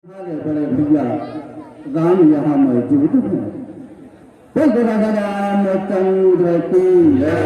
अरे बड़े भैया राम यहाँ मौजूद हैं। बोल रामचंद्र की जय।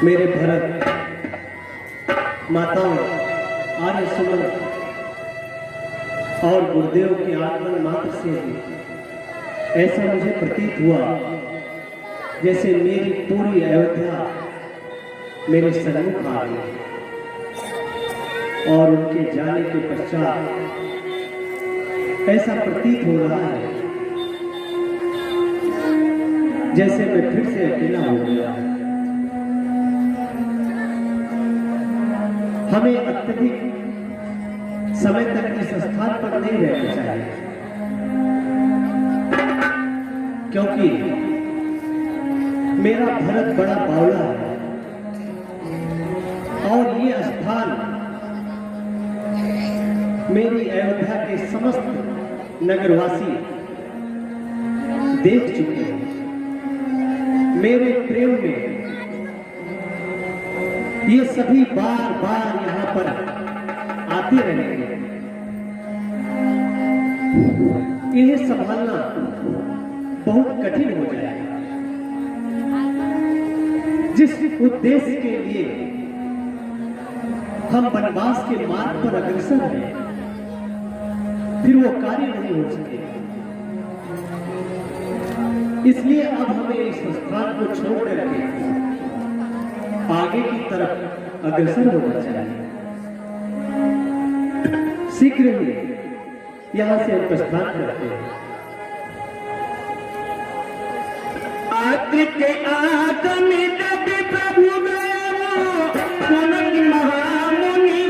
मेरे भरत माताओं आर्य सुमन और गुरुदेव के आगमन मात्र से ही ऐसा मुझे प्रतीत हुआ जैसे मेरी पूरी अयोध्या मेरे सन्मुख आ गई और उनके जाने के पश्चात ऐसा प्रतीत हो रहा है जैसे मैं फिर से अकेला हो गया। हमें अत्यधिक समय तक इस स्थान पर नहीं रहना चाहिए, क्योंकि मेरा भरत बड़ा बावला है और ये स्थान मेरी अयोध्या के समस्त नगरवासी देख चुके हैं। मेरे प्रेम में ये सभी बार बार यहाँ पर आते रहेंगे। इन्हें संभालना बहुत कठिन हो जाएगा। जिस उद्देश्य के लिए हम वनवास के मार्ग पर अग्रसर हैं, फिर वो कार्य नहीं हो सके। इसलिए अब हमें इस स्थान को छोड़ करके आगे की तरफ अग्रसर होना चाहिए। शीघ्र ही यहां से हम प्रस्थान करते हैं। के आगमन जब प्रभु महामुनि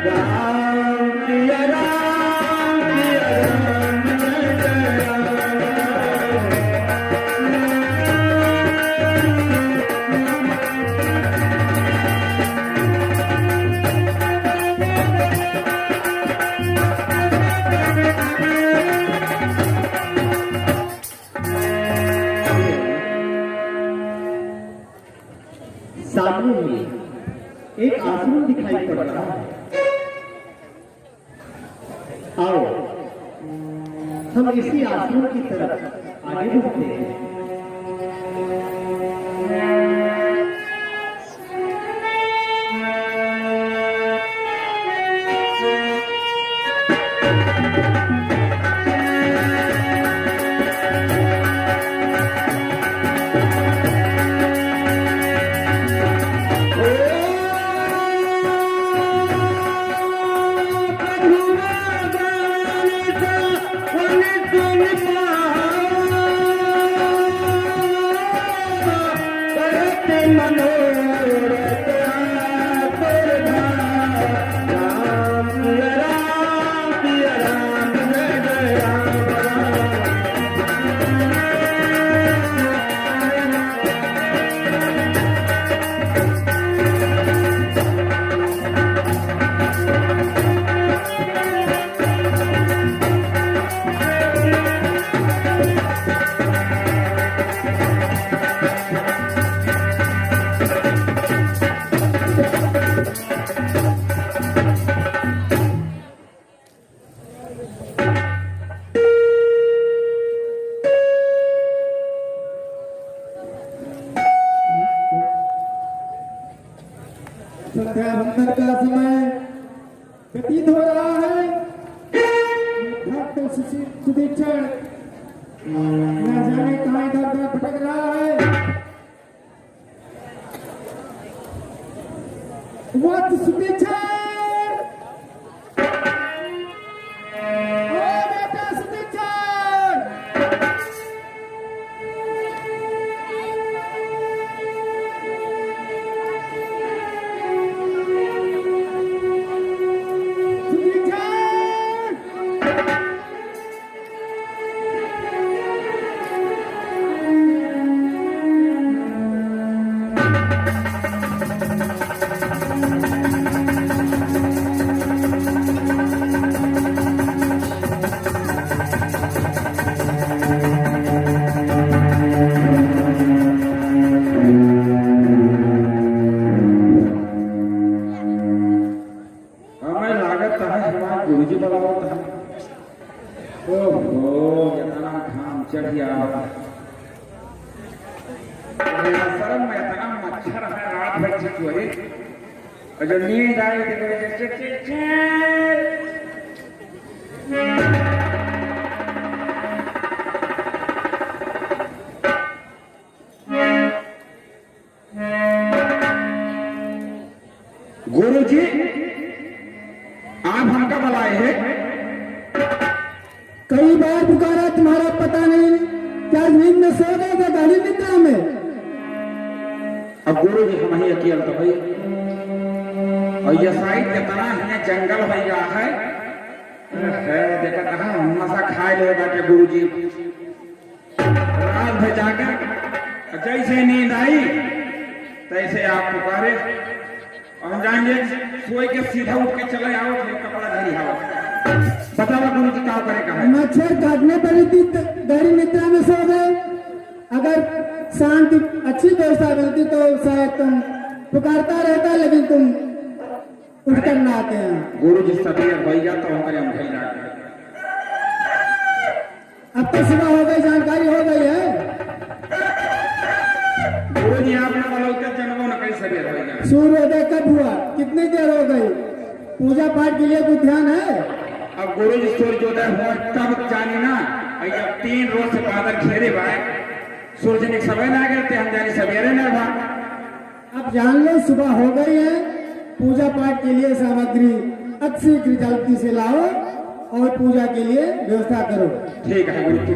राम सिया राम जय राम। सामने में एक आश्रम दिखाई पड़ रहा है। आओ हम इसी आश्रम की तरफ आगे बढ़ते हैं। संध्यावंदन का समय व्यतीत हो रहा है। भक्त सुदीक्षण न जाने कहाँ इधर उधर भटक रहा है। वत्स सुदीक्षण, ओ बेटा सुदीक्षण, गुरुजी बोलावत है। ओहो इतना घाम चढ़ गया। शर्म में इतना मच्छर है रात भर चिचोरे और जो नींद आई थी गुरुजी आप हमका बुलाए हैं। कई बार पुकारा, तुम्हारा पता नहीं। क्या नींद में सो गए थे गहरी निद्रा में? अब गुरु जी हम ही अकेले तो भाई और ये साइड कितना है जंगल हो गया है। देखा कहा मसा खाए ले बाटे गुरु जी रात भर जाकर जैसे नींद आई तैसे आप पुकारे और हम जाएंगे सोए के सीधा उठ के चले आओ कपड़ा धरी आओ। बताओ गुरु जी क्या करेगा? मच्छर काटने पर ही गहरी निद्रा में सो गए। अगर शांति अच्छी व्यवस्था मिलती तो शायद तुम पुकारता रहता, लेकिन तुम उठकर ना आते हैं। गुरु जी सवेरे भैया तो हम करें भैया अब तो सुबह हो गई, जानकारी हो गई है। गुरु जी आपने बोला क्या जन्मों न कहीं सवेरे भैया। सूर्योदय कब हुआ? कितनी देर हो गई? पूजा पाठ के लिए कुछ ध्यान है? अब गुरु जी सूर्योदय हुआ तब जानी ना। जब 3 रोज से बादल घेरे भाई सूर्य ने समय ना करते हम जाने सवेरे न भा। अब जान लो सुबह हो गई है। पूजा पाठ के लिए सामग्री अतिशीघ्र जल्दी से लाओ और पूजा के लिए व्यवस्था करो। ठीक है गुरु जी।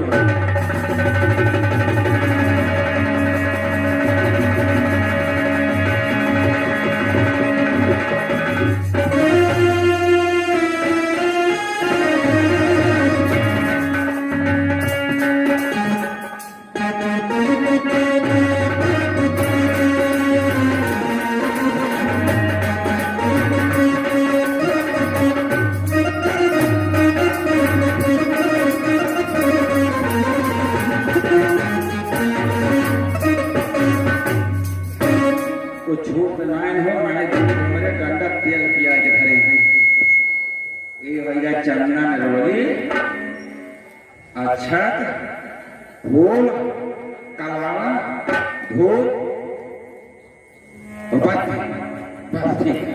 ये भैया चंदन रोली अक्षत फूल कलावा धूप बत्ती बस ठीक है।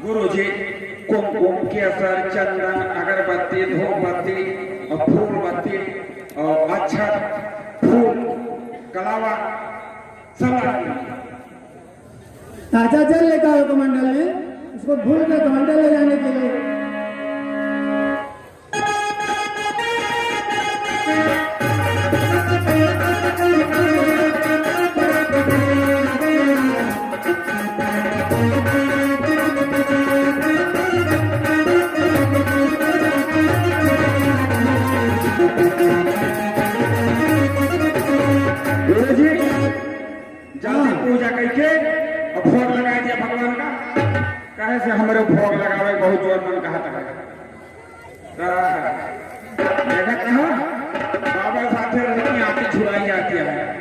गुरुजी कुमकुम केसर चंदन अगरबत्ती धूपबत्ती और फूल बत्ती और अक्षत फूल कलावा सब ताजा जल लेकर आओ कमंडल में, उसको भूल के कमंडल ले जाने के लिए। गुरुजी जल्दी पूजा करके और भोग लगा दिया भगवान का। कहे से हमारे भोग लगावे बहुत जोर मन कहा देखा कहा बाबा साथे रहती आती छुड़ाई जाती है।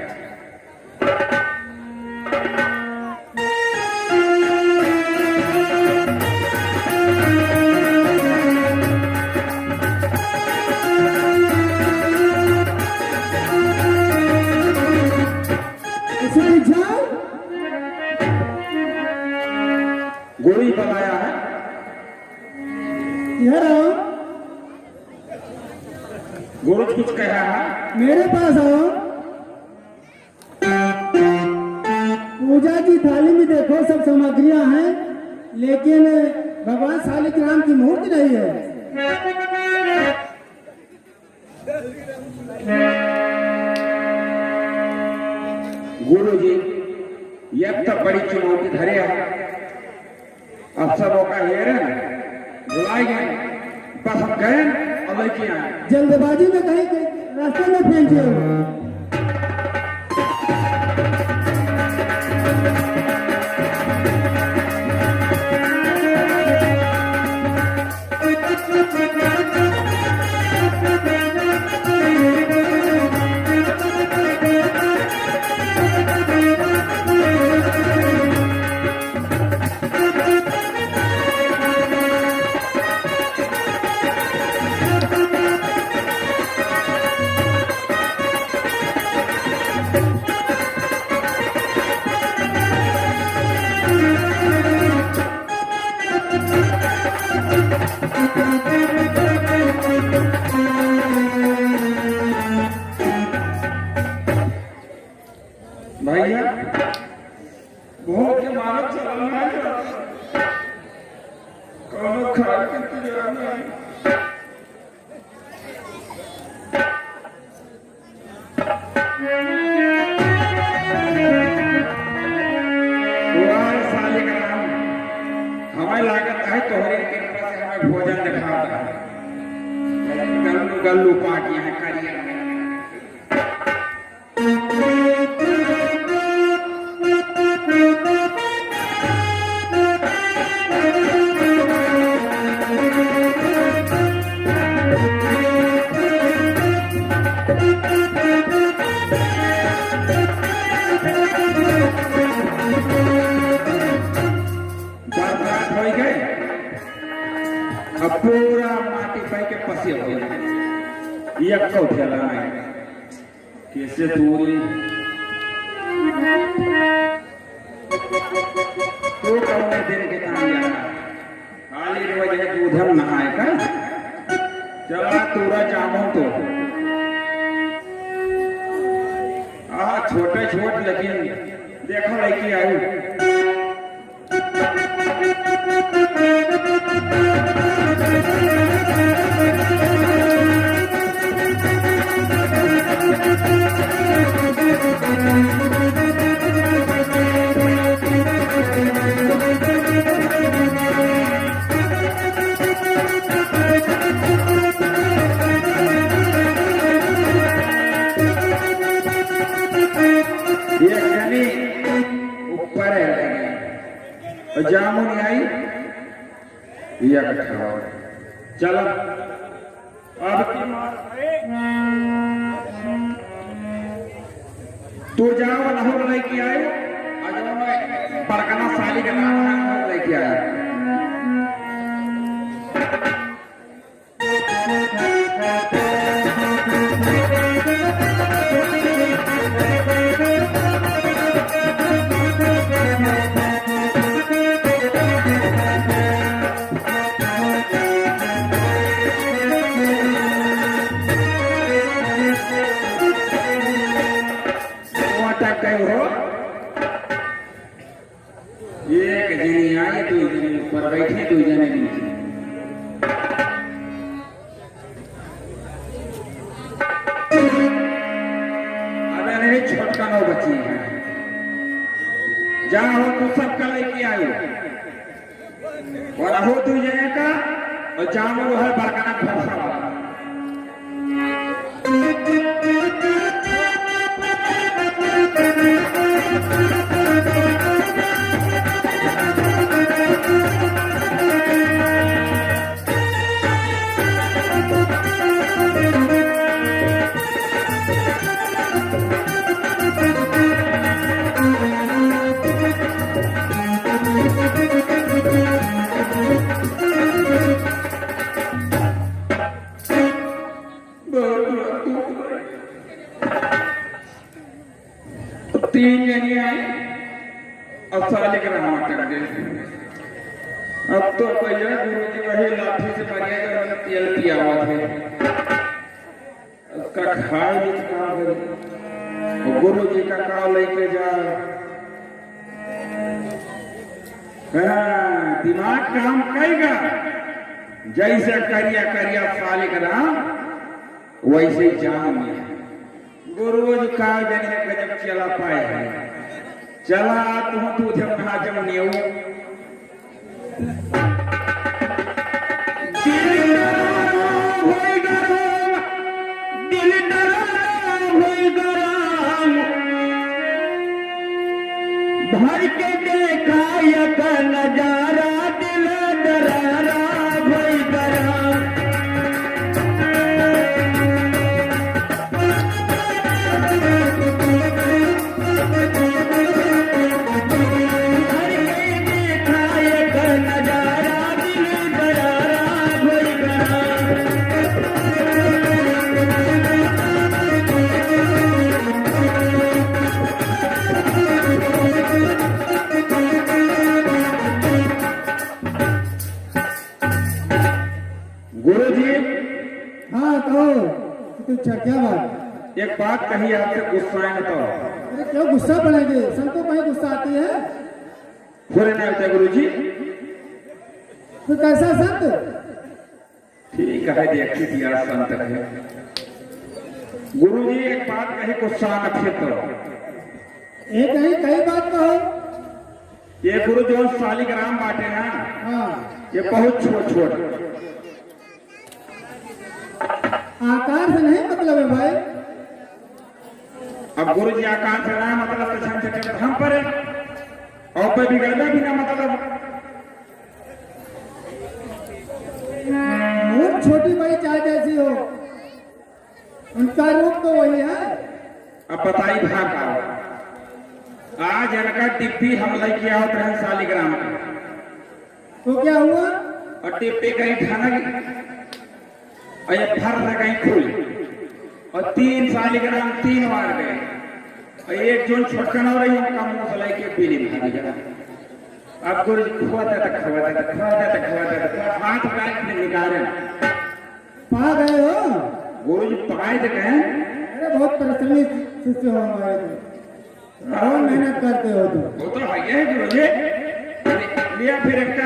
गोली बनाया है यार आओ, गुरु कुछ कहा है मेरे पास आओ। पूजा की थाली में देखो सब सामग्रियां हैं, लेकिन भगवान शालिग्राम की मूर्ति नहीं है। गुरु जी यह तो बड़ी चुनौती धरे है। अब सब का हेरे बुलाई गए बस हम गए और लेके आए। जल्दबाजी में कहीं रास्ते में फेंके हो। भैया बहुत के मानव चलना है कौनो खराब के इंतजाम है। शालिग्राम हमें लागत है तोहरे कृपा से हमें भोजन दिखाता है। गल्लू गल्लू पार्टी है करिए अब पूरा माटी पाई के पसे हो गए। ये कौ ठेला है कैसे दूरी तो कौन दिन के काम यार खाली रोज है दूधम नहाए का चला तूरा जामो तो छोटे छोट लेकिन देखो लड़की आई ऊपर है जामुन आई ये इकट्ठा हो चलो अब की मार तू जाओ लाहौर लेके आयो आज मैं बड़कना साली का नाम लेके आया एक जनी आई दो जने ऊपर बैठे दो जने नीचे अब मेरे छोटका नो बच्ची है जहाँ हो तो सबका लेके आयो और हो दो जने का और जहाँ वो है बड़काना भरसा वाला तीन जनी आई अब साले के राम कर दे अब तो भैया गुरु जी वही लाठी से मारिया कर तेल पिया हुआ थे उसका खाए भी काम करे गुरु जी का काम लेके जा दिमाग काम करेगा जैसे करिया करिया साले का राम वैसे जान में गुरु जी का जने गजब चला पाए है चला तू जब कहा जब नेऊ भर के देखा यक नजारा दिल दरारा भई गराम क्या बात एक बात कही आपसे गुस्सा है तो अरे क्यों गुस्सा पड़ेंगे संतों को ही गुस्सा आती है पूरे नहीं होते गुरु जी तो कैसा संत ठीक है देखी दिया संत है गुरु जी एक बात कही गुस्सा न फिर तो एक नहीं कई बात कहो ये गुरु जो शालिग्राम बांटे ना हाँ ये बहुत छोट छोट आकार से नहीं मतलब है भाई अब गुरु जी आकार से ना मतलब तो छम हम पर और पे बिगड़ना भी ना मतलब मूर्ख छोटी भाई चाहे जैसी हो उनका रूप तो वही है अब बताई भाग आज इनका डिब्बी हम लेके आओ ब्रह्म शालिग्राम तो क्या हुआ और डिब्बी कहीं ठाना और ये फर कहीं खुल और 3 शालिग्राम 3 बार गए और एक जोन छोटकन हो रही उनका मुंह से लेके पीली भाग गया अब गुरु जी खवाते हाथ बैठ में निकाले पा गए हो गुरु जी पकाए थे कहें अरे बहुत परिश्रमी शिष्य हो हमारे बहुत मेहनत करते हो तुम वो तो है गुरु जी लिया फिर एक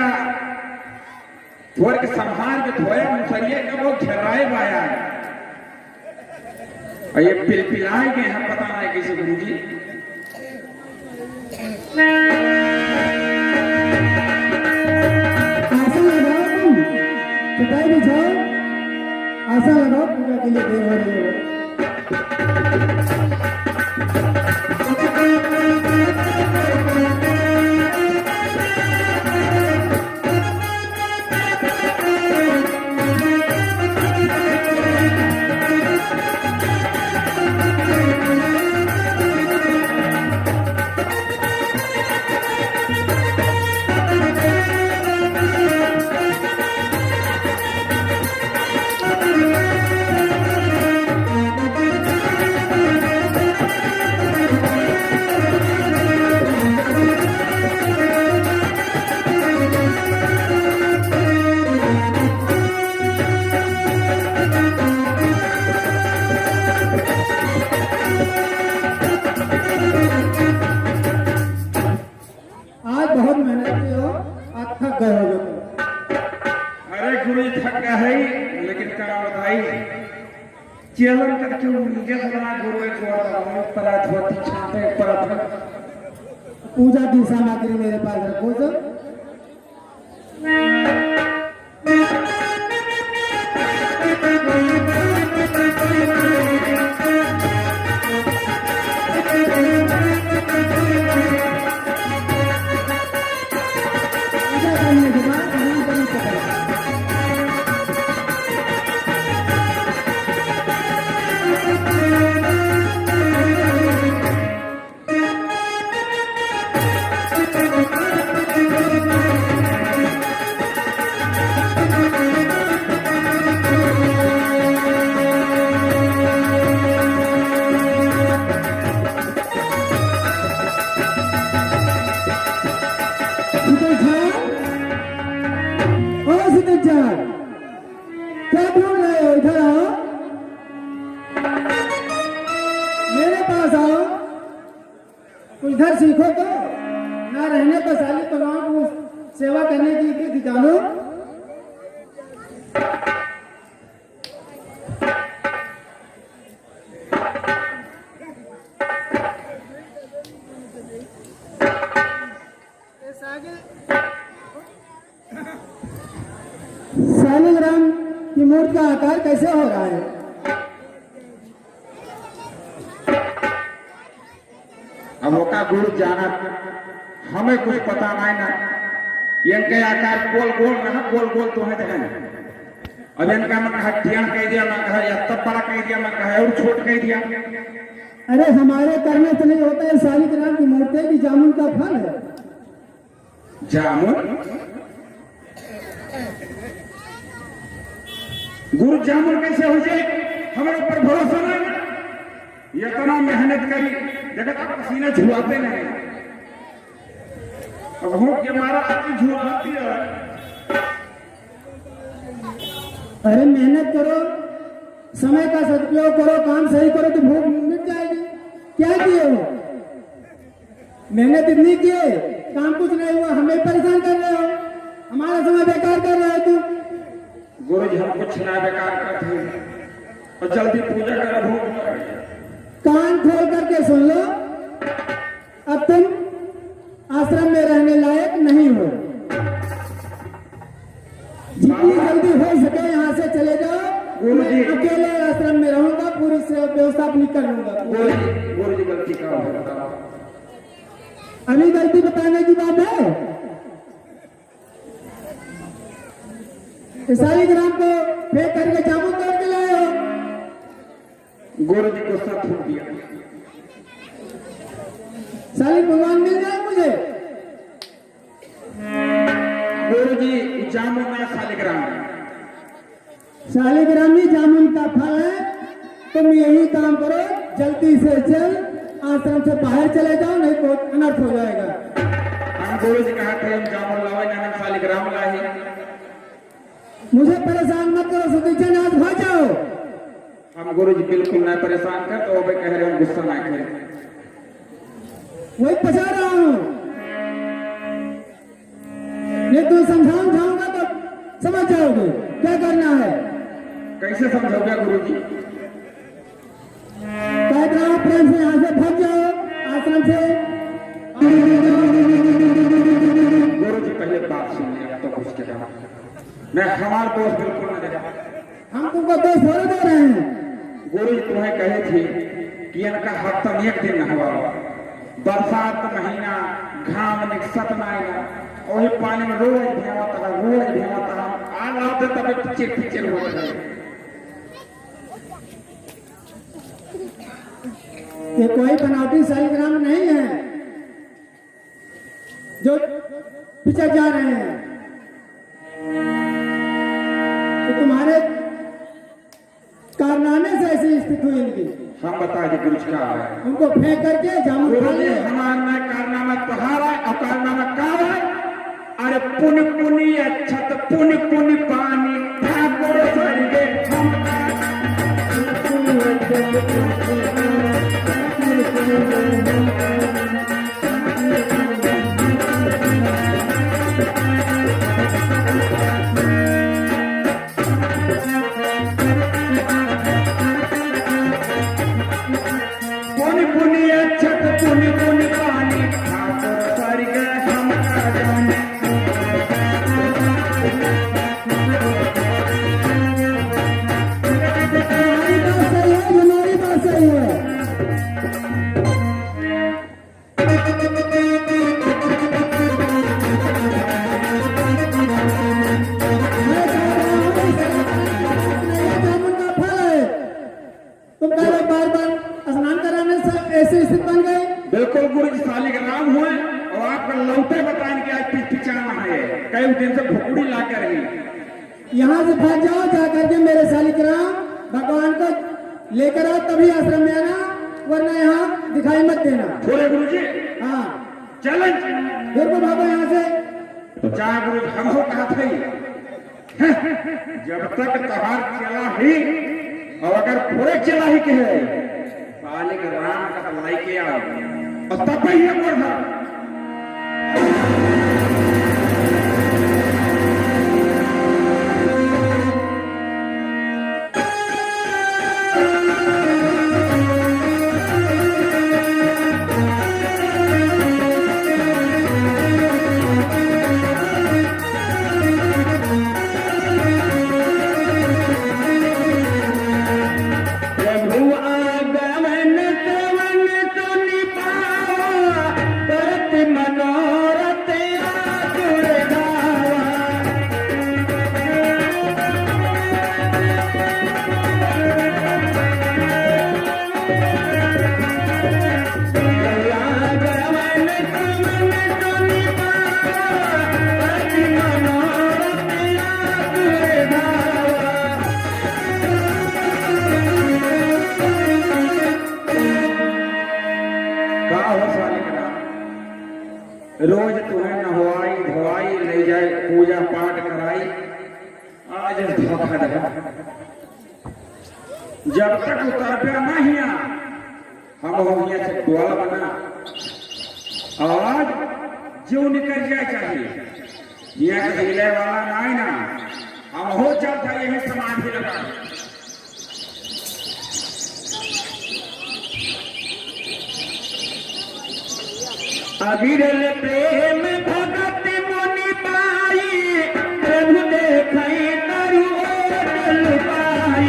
थोड़े के संभाल के धोया मुसरिए का वो झर्राए पाया और ये पिलपिलाए के हम पता नहीं कैसे गुरु जी आसन लगाओ तुम चटाई बिछाओ आसन लगाओ पूजा के लिए देर हो रही है थक गए होगे तुम। अरे गुरु जी थक गया है लेकिन क्या बताई चेलन करके नीचे से बना गुरु को परा धोती छाते पर पूजा की सामग्री मेरे पास रखो तो पूजा करने के बाद नहीं कर सकता। क्या ढूंढ रहे हो? इधर आओ, मेरे पास आओ। कुछ इधर सीखो तो ना रहने पर साली परिवार को सेवा करने की विधि जानो। शालिग्राम की मूर्ति का आकार कैसे हो रहा है? अब वो का गुरु जाना हमें कुछ पता नहीं ना इनके आकार गोल गोल ना गोल गोल तो है अब इनका मन हड्डियां कह दिया मन कहा या तब बड़ा कह दिया मन कहा और छोट कह दिया। अरे हमारे करने से नहीं होता है। शालिग्राम की मूर्ति भी जामुन का फल है। जामुन गुरु जामुन कैसे हो जाए? हमारे ऊपर भरोसा नहीं। ये इतना मेहनत करी देखा पसीने झुलाते नहीं। अब हो के मारा आदमी झुलाती है। अरे मेहनत करो, समय का सदुपयोग करो, काम सही करो तो भूख मिट जाएगी। क्या किए हो? मेहनत इतनी किए, काम कुछ नहीं हुआ, हमें परेशान कर रहे हो, हमारा समय बेकार कर रहे हो तुम। गुरु जी हम कुछ ना बेकार करते और जल्दी पूजा करा भूख। कान खोल करके सुन लो, अब तुम आश्रम में रहने लायक नहीं हो। जितनी जल्दी हो सके यहाँ से चले जाओ। मैं अकेले आश्रम में रहूंगा, पूरी व्यवस्था अपनी कर लूंगा। गुरु जी गलती का अभी गलती बताने की बात है? शालिग्राम को फेंक करके जामुन तोड़ के लाए हो। गुरु जी को सब छूट दिया। शालिग भगवान मिल जाए मुझे। गुरु जी जामुन में शालिग्राम शालिग्राम ही जामुन का फल है। तुम यही काम करो, जल्दी से चल आश्रम से बाहर चले जाओ, नहीं तो अनर्थ हो जाएगा। हम गुरु जी कहा थे हम जामुन लावे ना शालिग्राम लाए। मुझे परेशान मत करो, सुदीक्षा नाथ भाग जाओ। हम गुरु जी बिल्कुल ना परेशान कर तो वो कह रहे हम गुस्सा ना करें। वही पचा रहा हूँ, नहीं तो समझाऊंगा तो समझ जाओगे क्या करना है। कैसे समझोगे गुरु जी? कह रहा हूँ प्रेम से यहाँ से भाग जाओ आश्रम से। गुरु जी पहले बात सुनिए तो कुछ के बाद मैं हमारा दोस्त बिल्कुल न देगा। हम तुमको दोस्त थोड़े दे रहे हैं। गुरु जी तुम्हें कहे थे कि इनका हफ्ता में एक दिन हुआ बरसात महीना घाम निकसत नाइना वही पानी में रोज भेवता आग आते तब पिचर हो गए। ये कोई बनावटी शालिग्राम नहीं है जो पिछड़ जा रहे हैं। तो तुम्हारे कारनामे से ऐसी स्थिति हुई इनकी। हम बता दें गुरु जी का है उनको फेंक करके जामुन खा गुरु जी लिए। हमारा कारनामा तुम्हारा और कारनामा का है। अरे पुण्य पुण्य छत पुण्य पुण्य पानी ठाकुर स्वर्गे हम पुनि पुनि अक्षत पुनि पुनि पानी ठाकुर स्वर्ग हम जाने। हमारी बात सही है। तुम कह रहे बार बार स्नान कराने से ऐसे स्थिति बन गए। बिल्कुल गुरु जी शालिग्राम हुए और आपका लौटे बताएं कि आज पिछाना है कई दिन से भुकुड़ी ला कर रही। यहाँ से भाग जाओ, जाकर के मेरे शालिग्राम भगवान को लेकर आओ, तभी आश्रम में आना, वरना यहाँ दिखाई मत देना। थोड़े गुरु जी हाँ चलें फिर को भागो यहाँ से। चाह गुरु जी हमको कहा थी जब तक त्योहार चला ही और अगर पूरे चला ही के है शालिग्राम का लाई के आओ और तब ही है रोज तुम्हें नहवाई धोवाई ले जाए पूजा पाठ कराई आज धोखा दगा जब तक उतर नहीं हम हो गया से डोला बना आज जो निकल जाए चाहिए यहाँ हिले वाला नहीं ना हम हो चलता यही समाज भी लगा अविरल प्रेम भगत मुनि पाई प्रभु देखई तरु ओटल पाई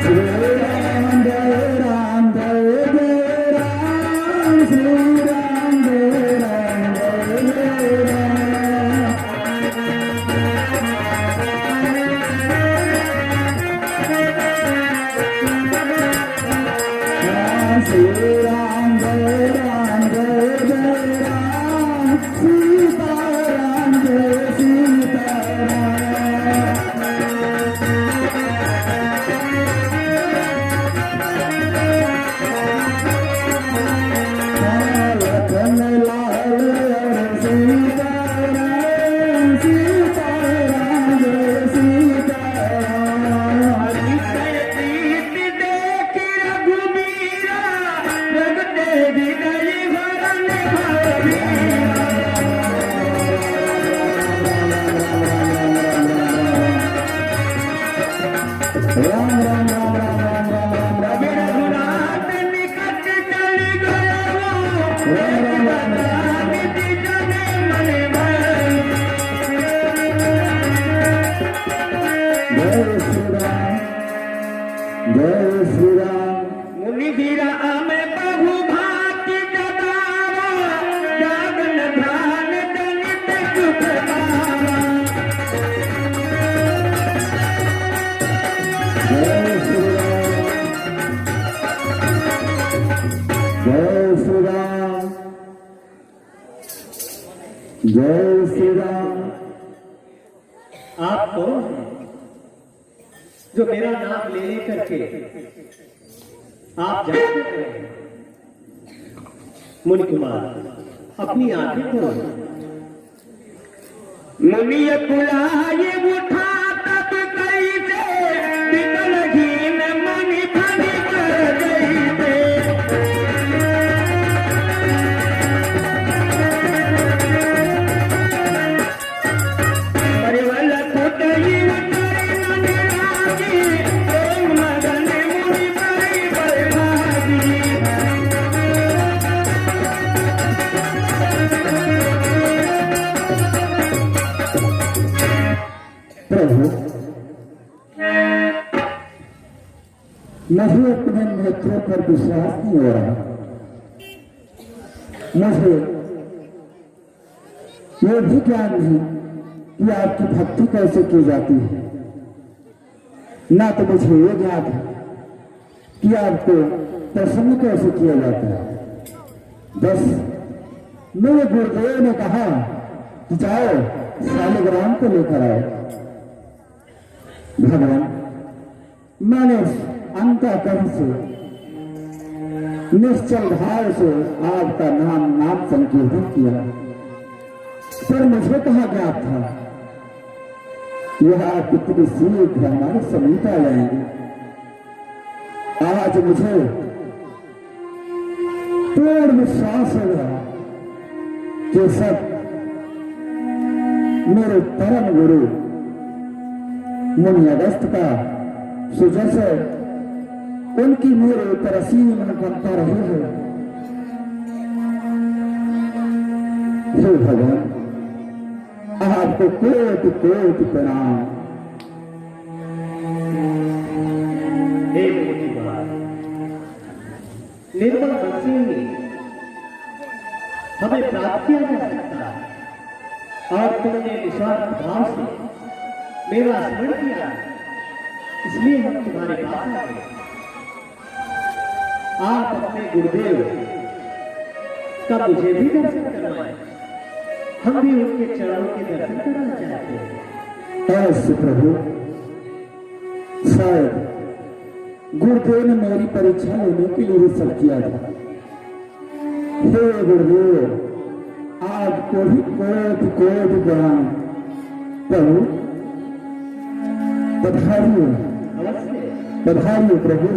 श्री राम जय राम जय जय राम श्री राम जय राम जय जय श्री राम जय राम जय जय राम सीता राम जय सीता लखन लाल सीता राम सीता राम जय सीता राम राम राम राम राम राम राम रघुनाथ निकट चल गयो राम राम राम जय श्री राम जय श्री राम मुनि धीरा में बहु भांति जगावा जागन ध्यान जनित सुख पावा जय श्री राम जय श्री राम। आप कौन हैं जो मेरा नाम ले लेकर के आप जानते हैं? मुनि कुमार अपनी आंखें खोलो। मुनि बुलाए उठा तब कैसे बिकल हीन मुनि फनी मुझे अपने नेत्रों पर विश्वास नहीं हो रहा। मुझे ये भी ज्ञान नहीं कि आपकी भक्ति कैसे की जाती है, ना तो मुझे ये ज्ञान है कि आपको प्रसन्न कैसे किया जाता है। बस मेरे गुरुदेव ने कहा कि जाओ शालिग्राम को लेकर आओ। भगवान, मैंने अंतःकरण से निश्चल भाव से आपका नाम संकीर्तन किया, पर मुझे कहा गया था यह आप कितनी शीघ्र हमारे समीप आ जाएंगे। आज मुझे पूर्ण विश्वास हो गया कि सब मेरे परम गुरु मुनि अगस्त का सुजैसे उनकी मेरे ऊपर असीम मनोकामना रही है। हे भगवान, आपको कोटि कोटि प्रणाम। हे मोतीबाग, निर्मल मन से ही हमें प्राप्त किया जा सकता है, और तुमने निस्वार्थ भाव से मेरा स्मरण किया, इसलिए हम तुम्हारे पास आ गए। आप अपने गुरुदेव का मुझे भी दर्शन करवाएं, हम भी उनके चरणों के दर्शन करना चाहते हैं। ऐसे प्रभु, शायद गुरुदेव ने मेरी परीक्षा लेने के लिए सब किया था। हे गुरुदेव, आपको भी कोटि कोटि प्रणाम। प्रभु पधारिए, पधारिए प्रभु,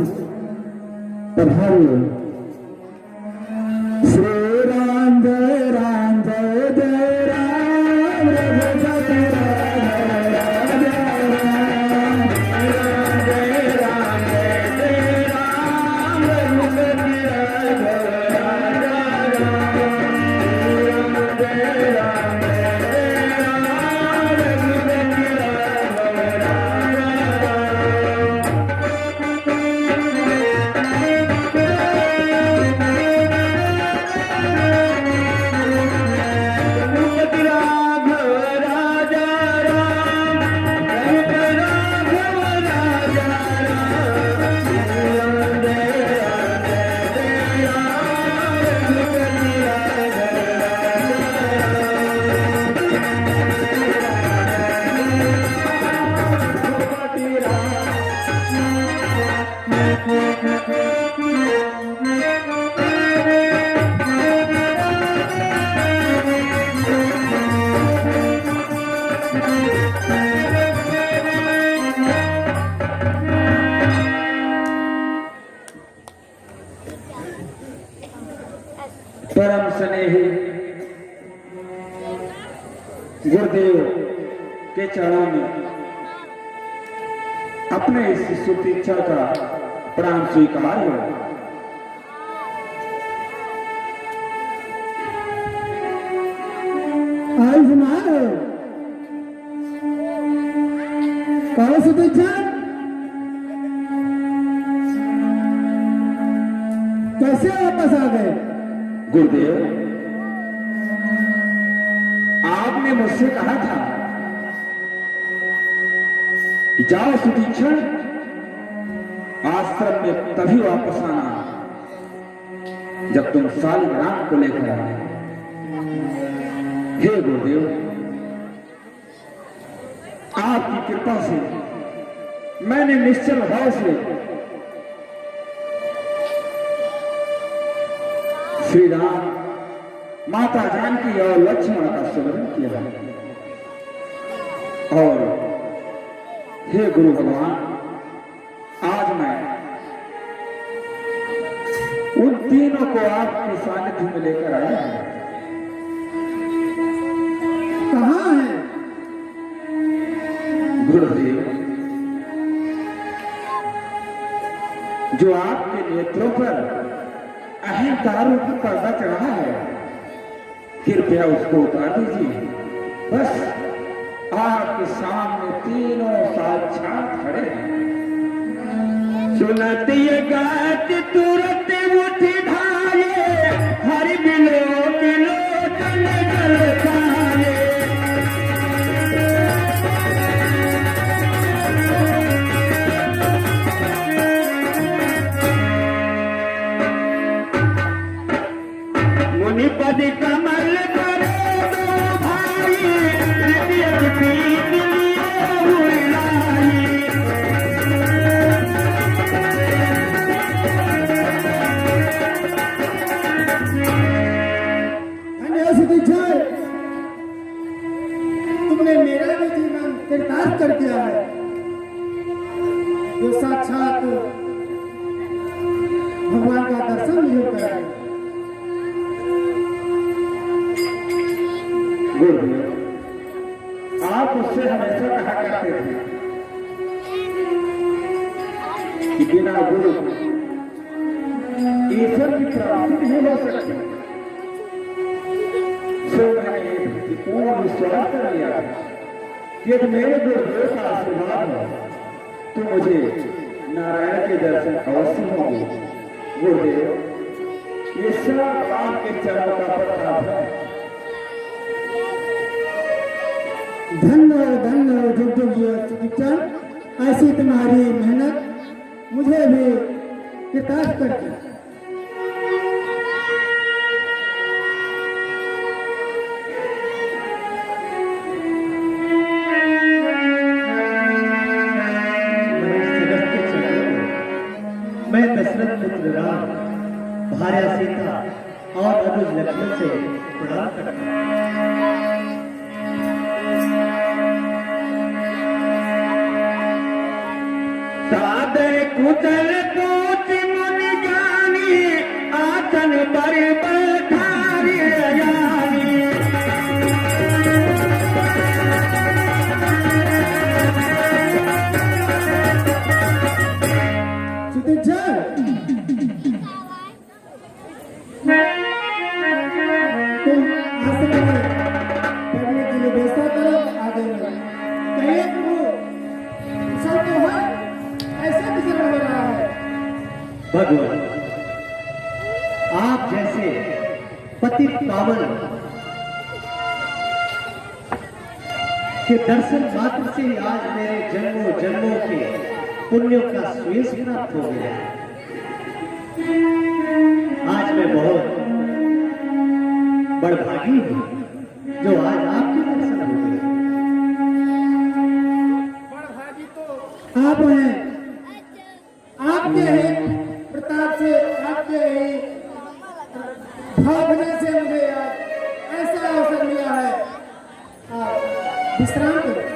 पधारिए। श्री राम जय राम जय जय राम, रघुपति राम राम जय राम, राम जय राम जय जय राम, रघुपति राम राम जय राम, जय राम रघुपति राम परम स्नेही गुरुदेव के चरणों में अपने इस सुतीक्षा का प्रणाम स्वीकार हो। आयुष्मान कहो सुतीक्षा, कैसे वापस आ गए? गुरुदेव, आपने मुझसे कहा था कि जाओ सुतीक्षण, आश्रम में तभी वापस आना जब तुम शालिग्राम को लेकर आए। हे गुरुदेव, आपकी कृपा से मैंने निश्चल भाव से श्री राम, माता जानकी और लक्ष्मण का स्मरण किया। और हे गुरु भगवान, आज मैं उन तीनों को आपके सानिध्य में लेकर आया हूं। कहाँ है? गुरुदेव, जो आपके नेत्रों पर अहंकारों की पर्दा चढ़ा है, कृपया उसको उतार दीजिए। बस आपके सामने तीनों साक्षात खड़े हैं। सुनत ये गात तुरत उठ धाये हर बिलो बिलो जन जल खाए मुनिपद कमल करे दो भाई प्रीत प्रीत लिए उड़ाई तुमने मेरा भी जीवन चरितार्थ कर दिया है। जो साक्षात भगवान का दर्शन मुझे कराए। गुरु आप उससे हमेशा कहा करते थे कि बिना गुरु ईश्वर की प्राप्ति नहीं हो सकती। पूर्ण विश्वास कर लिया कि यदि मेरे गुरुदेव का आशीर्वाद हो तो मुझे नारायण के दर्शन अवश्य होंगे। गुरुदेव ये सब आपके चरणों का प्रताप है। धन्य जुग जुग चिकित्सा ऐसी तुम्हारी मेहनत मुझे भी कृतार्थ करती। मैं दशरथ पुत्र राम भार्या सीता और अनुज लक्ष्मण से प्रणाम करता हूं। सादर कुचल पूछ मुनि जानी आसन पर बैठारी जानी तुम आश्रम में पढ़ने के लिए व्यवस्था करो। आगे कहे सब तो है ऐसा विचरण हो रहा है। भगवान आप जैसे पति पावन के दर्शन मात्र से ही आज मेरे जन्मों जन्मों के पुण्यों का सुयश प्राप्त हो गया। आज मैं बहुत बड़भागी हूं जो आज आपके दर्शन हो गए। बड़भागी तो आप हैं। आपके ही प्रताप से आपके ही भावना से मुझे ऐसा अवसर मिला है। आप विश्राम करें।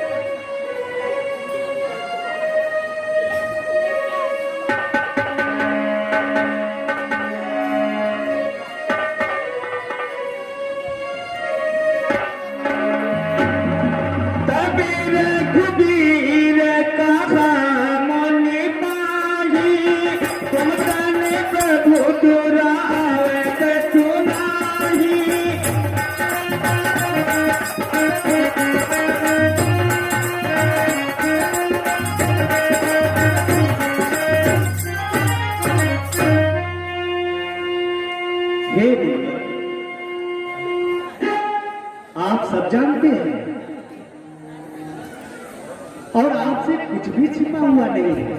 आप सब जानते हैं और आपसे कुछ भी छिपा हुआ नहीं है।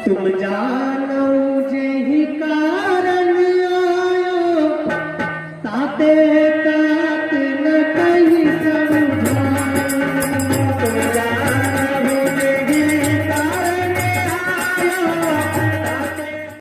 तुम जानो जेहि कारण आयो ताते